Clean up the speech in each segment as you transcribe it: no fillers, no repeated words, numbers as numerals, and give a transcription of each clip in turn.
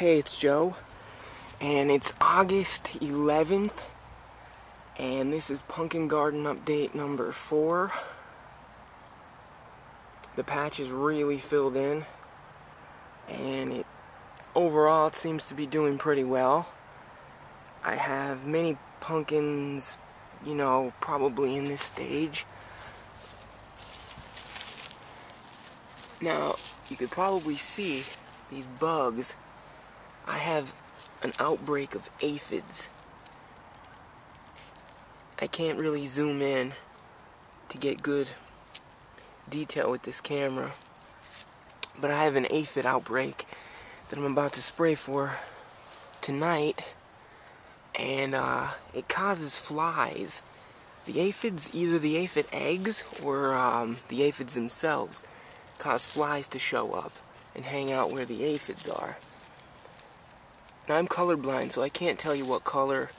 Hey, it's Joe, and it's August 11th, and this is Pumpkin Garden Update number 4. The patch is really filled in, and overall it seems to be doing pretty well. I have many pumpkins, probably in this stage. Now, you could probably see these bugs. I have an outbreak of aphids. I can't really zoom in to get good detail with this camera, but I have an aphid outbreak that I'm about to spray for tonight, and it causes flies. The aphids, either the aphid eggs or the aphids themselves, cause flies to show up and hang out where the aphids are. Now, I'm colorblind, so I can't tell you what color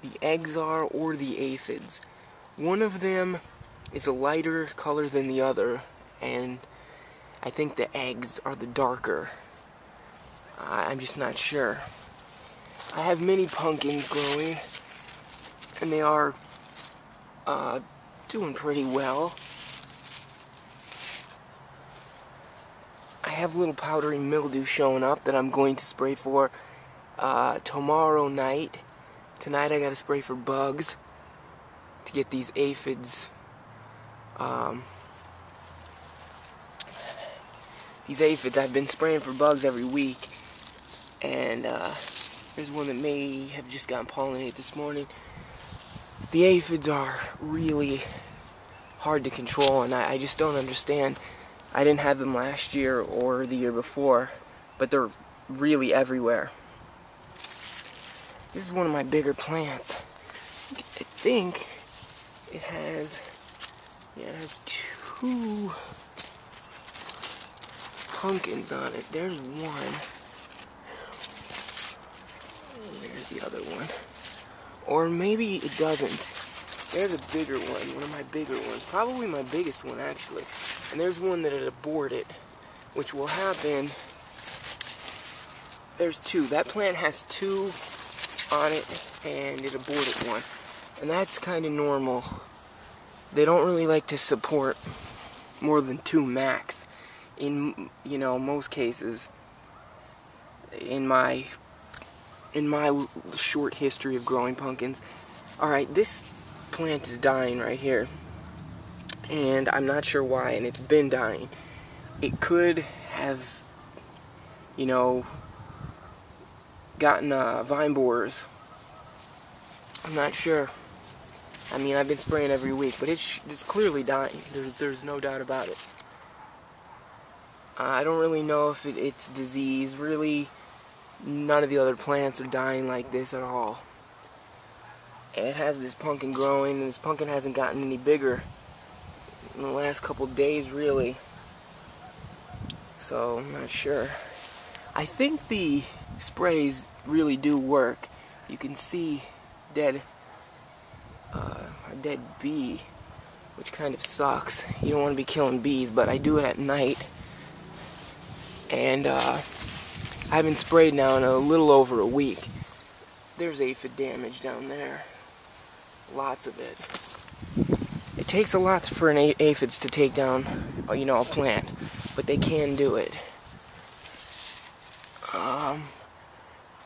the eggs are or the aphids. One of them is a lighter color than the other, and I think the eggs are the darker. I'm just not sure. I have many pumpkins growing, and they are doing pretty well. I have little powdery mildew showing up that I'm going to spray for tomorrow night. Tonight I gotta spray for bugs to get these aphids. These aphids, I've been spraying for bugs every week, and there's one that may have just gotten pollinated this morning. The aphids are really hard to control, and I just don't understand. I didn't have them last year or the year before, but they're really everywhere. This is one of my bigger plants. I think it has 2 pumpkins on it. There's one. There's the other one. Or maybe it doesn't. There's a bigger one of my bigger ones. Probably my biggest one, actually. And there's one that had aborted, which will happen. There's 2. That plant has 2 on it, and it aborted one. And that's kind of normal. They don't really like to support more than 2 max. In most cases, in my short history of growing pumpkins. Alright, this plant is dying right here, and I'm not sure why, and it's been dying. It could have, gotten vine borers. I'm not sure. I mean, I've been spraying every week, but it's clearly dying. There's no doubt about it. I don't really know if it's disease. Really, none of the other plants are dying like this at all. It has this pumpkin growing, and this pumpkin hasn't gotten any bigger in the last couple days, really. So, I'm not sure. I think the sprays really do work. You can see a dead bee, which kind of sucks. You don't want to be killing bees, but I do it at night. And I haven't sprayed now in a little over a week. There's aphid damage down there. Lots of it. It takes a lot for an aphids to take down, a plant, but they can do it.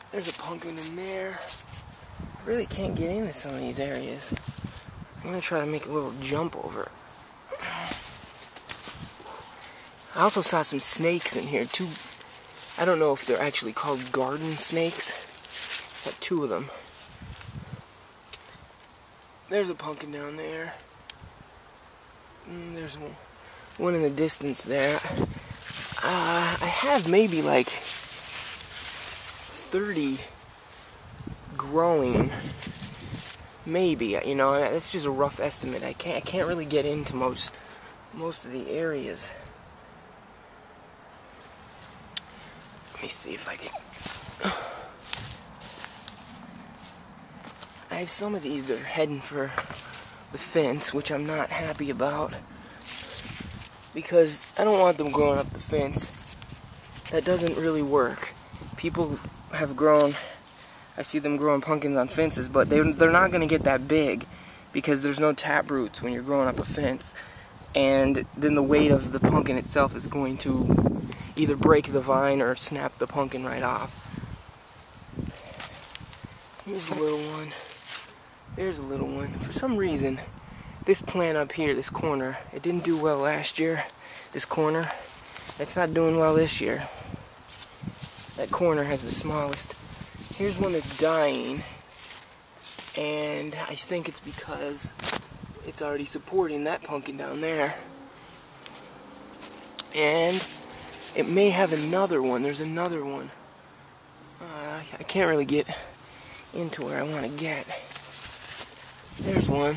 There's a pumpkin in there. I really can't get into some of these areas. I'm gonna try to make a little jump over it. I also saw some snakes in here, 2. I don't know if they're actually called garden snakes. I saw 2 of them. There's a pumpkin down there. There's one in the distance there. I have maybe like 30 growing. Maybe, that's just a rough estimate. I can't really get into most of the areas. Let me see if I can. I have some of these that are heading for the fence, which I'm not happy about, because I don't want them growing up the fence. That doesn't really work. people have grown, I see them growing pumpkins on fences, but they're not going to get that big because there's no tap roots when you're growing up a fence. And then the weight of the pumpkin itself is going to either break the vine or snap the pumpkin right off. Here's a little one. There's a little one. For some reason, this plant up here, this corner, it didn't do well last year. This corner, it's not doing well this year. That corner has the smallest. Here's one that's dying, and I think it's because it's already supporting that pumpkin down there. And it may have another one. There's another one. I can't really get into where I want to get. There's one.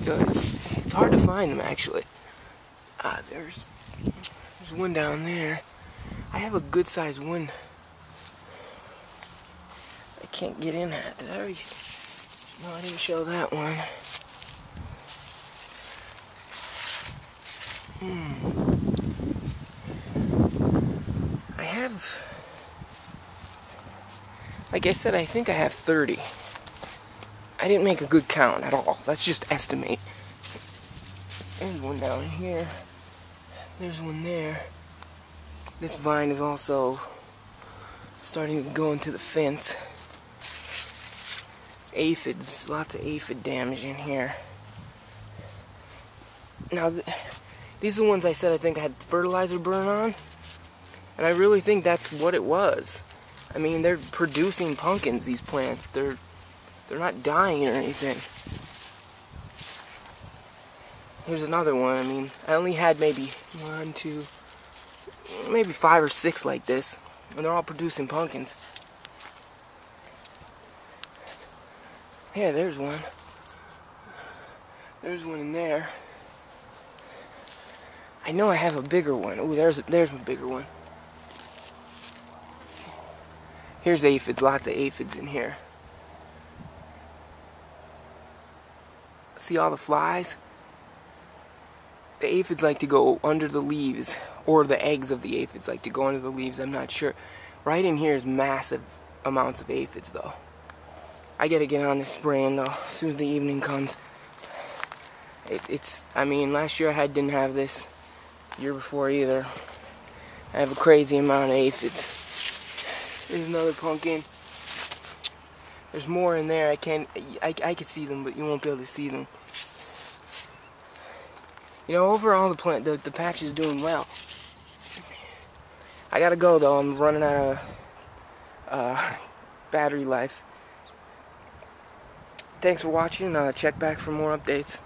So it's hard to find them, actually. There's one down there. I have a good sized one. I can't get in that. Did I already? No, I didn't show that one. I have, like I said, I think I have 30. I didn't make a good count at all. Let's just estimate. There's one down here. There's one there. This vine is also starting to go into the fence. Aphids, lots of aphid damage in here. Now, these are the ones I said I think I had fertilizer burn on. And I really think that's what it was. I mean, they're producing pumpkins, these plants. They're not dying or anything. Here's another one. I mean, I only had maybe 1, 2, maybe 5 or 6 like this. And they're all producing pumpkins. Yeah, there's one. There's one in there. I know I have a bigger one. Ooh, there's a bigger one. Here's aphids, lots of aphids in here. See all the flies? The aphids like to go under the leaves, or the eggs of the aphids like to go under the leaves, I'm not sure. Right in here is massive amounts of aphids though. I gotta get on this spraying though, as soon as the evening comes. I mean, last year I didn't have this, year before either. I have a crazy amount of aphids. There's another pumpkin. There's more in there. I could see them, but you won't be able to see them. You know, overall the patch is doing well. I gotta go though. I'm running out of battery life. Thanks for watching. Check back for more updates.